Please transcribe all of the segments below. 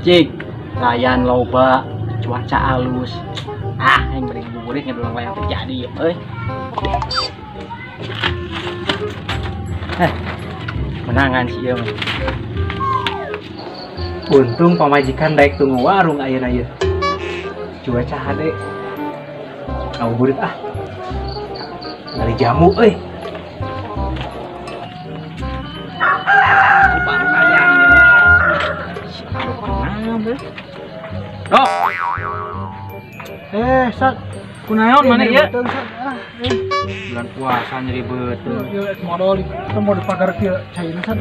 cik layan loba cuaca halus yang beri buburit ngedulang layang terjadi menangan sih ya untung pamajikan daek tunggu warung ayeuna ieu cuaca hade ngabuburit dari jamu Sat, kunaon mana ya? Bulan puasa nyeri betul. Modal kita mau dipagar ke cair Sat.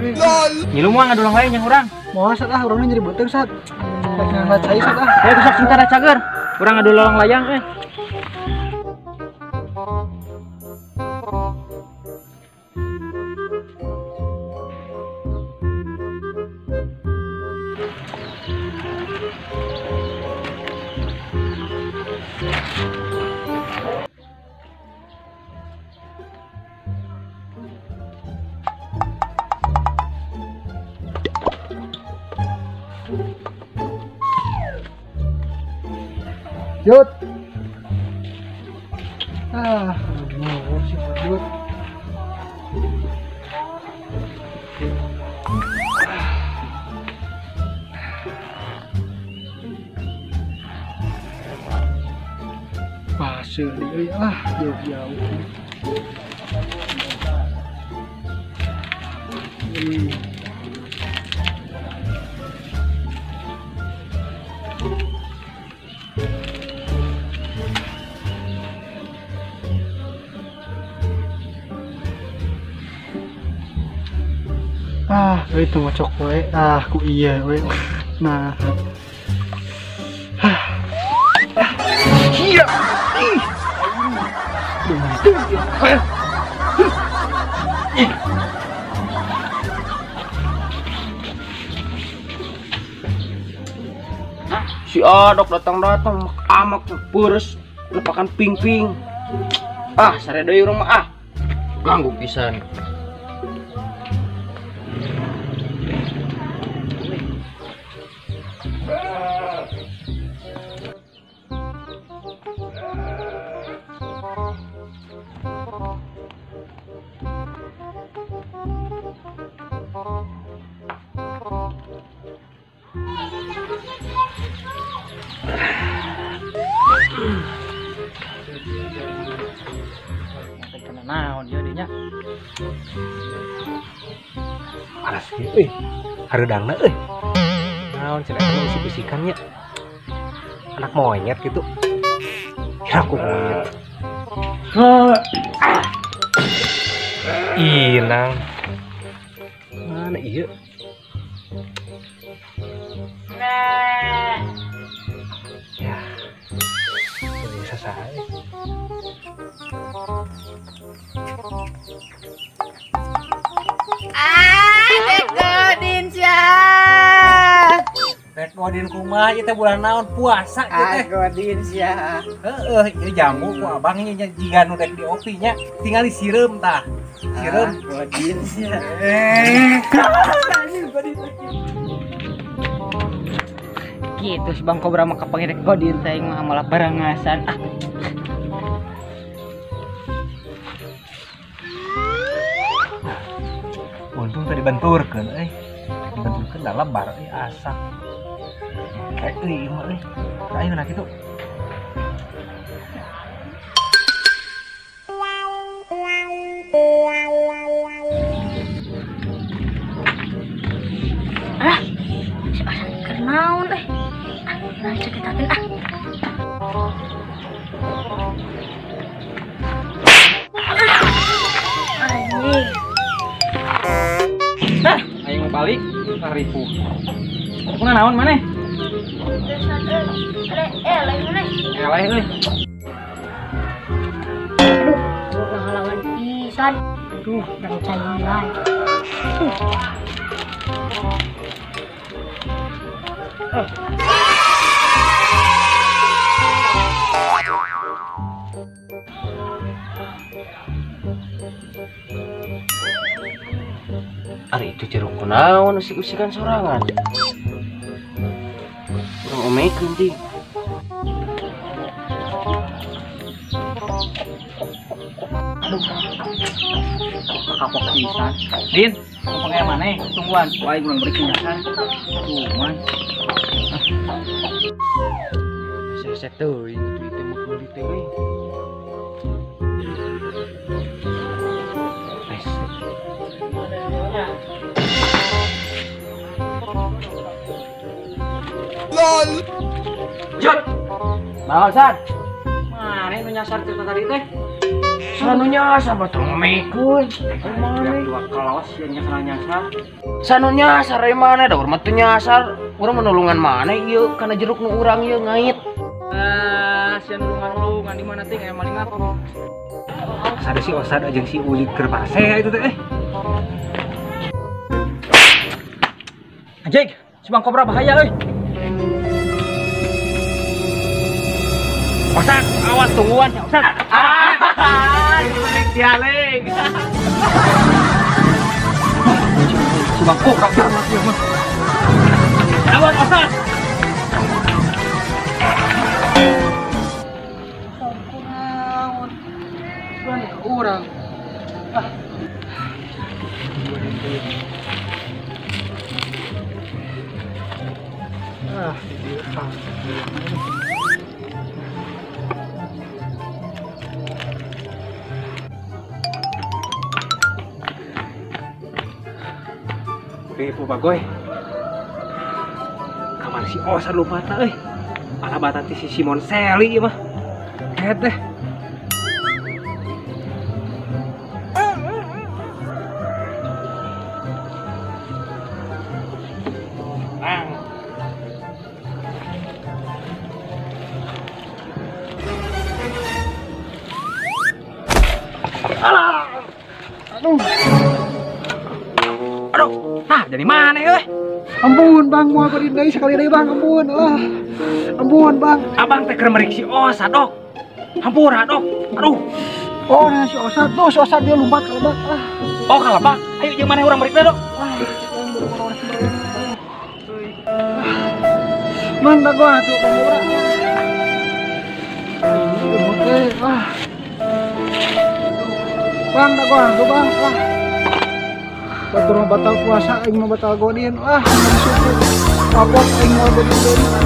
Nyilu mah ngadulang lain yang urang. Mau Sat urangnya nyeri betul Sat. Nggak cair Sat Ya bisa sebentar cager. Urang ngadulang layang Jut. Mau si Jut. Pasir dia jauh-jauh. Itu ngocok we ku iya we nah iya si Adok datang amak beres lepakan ping-ping sare deui urang mah ganggu pisan. Naon jadinya panas gitu hareudangna naon cenah usik-usikannya anak monyet gitu kira aku monyet inang mana iya ya bisa saya Godin kumah itu bulan naon puasa gitu Godin sia. Ieu jamu ku abang nya jiga nu dek diopi nya tinggal disireum tah. Sireum Godin sia. Gitu si Bang Kobra mah kapanggih dek Godin teh mah malah barangasan. Untung tadi dibenturkeun dibenturkeun da lebar asak. Kayak ini mah ayo nak itu kenaun nah ceritakan ayo mau balik ribu aku naon mana lain mana lain aduh halangan pisan dan cairan Ari itu jeruk kunaon usik-usikan sorangan omekeun ting. Aduh. Kapok pisan. Din, mau pakai mana? Tungguan. Wae kurang beri kenyasan. Cuman. Set tuh, ini itu mah kulit teh. LOL. Jot. Bawa San. Mana nu nyasar cerita tadi teh? Sanu nyasar batur ngamekeun. Mana? Dua kelas yang nyasar. Sanu nyasar mana da urang teh nyasar. Urang menolongan mana ieu kana jeruk nu urang ieu ngait. Sian nulungan di mana teh aya maling aku. Sada si Osad jeung si Ulik keur pase itu teh. Anjing, si Bang Kobra bahaya euy. Osad, awas tungguan ya Osad. Dialing. Si Bang Kobra mati mah. Awas Osad. Urang. Ribu bagoy. Kamar si Osad lupa euy. Alabatan ti si Simon Seli ieu mah. Head deh. Aduh, nah dari mana ya? Ampun bang, mau aku dindai sekali deh bang, ampun. Ampun bang. Abang teh keur merik si Osad, Dok. Hampura, Dok. Aduh. Oh, nah, si Osad tuh, si Osad dia lompat kalau bang. Oh, kalah, Pak. Ayo jeung maneh urang merik teh, Dok. Man, dah gua tuh bang orang. Oke, bang, dah gua tuh bang. Batur mah batal puasa, aing mah batal godin. Syukur. Mabok aing mau godin.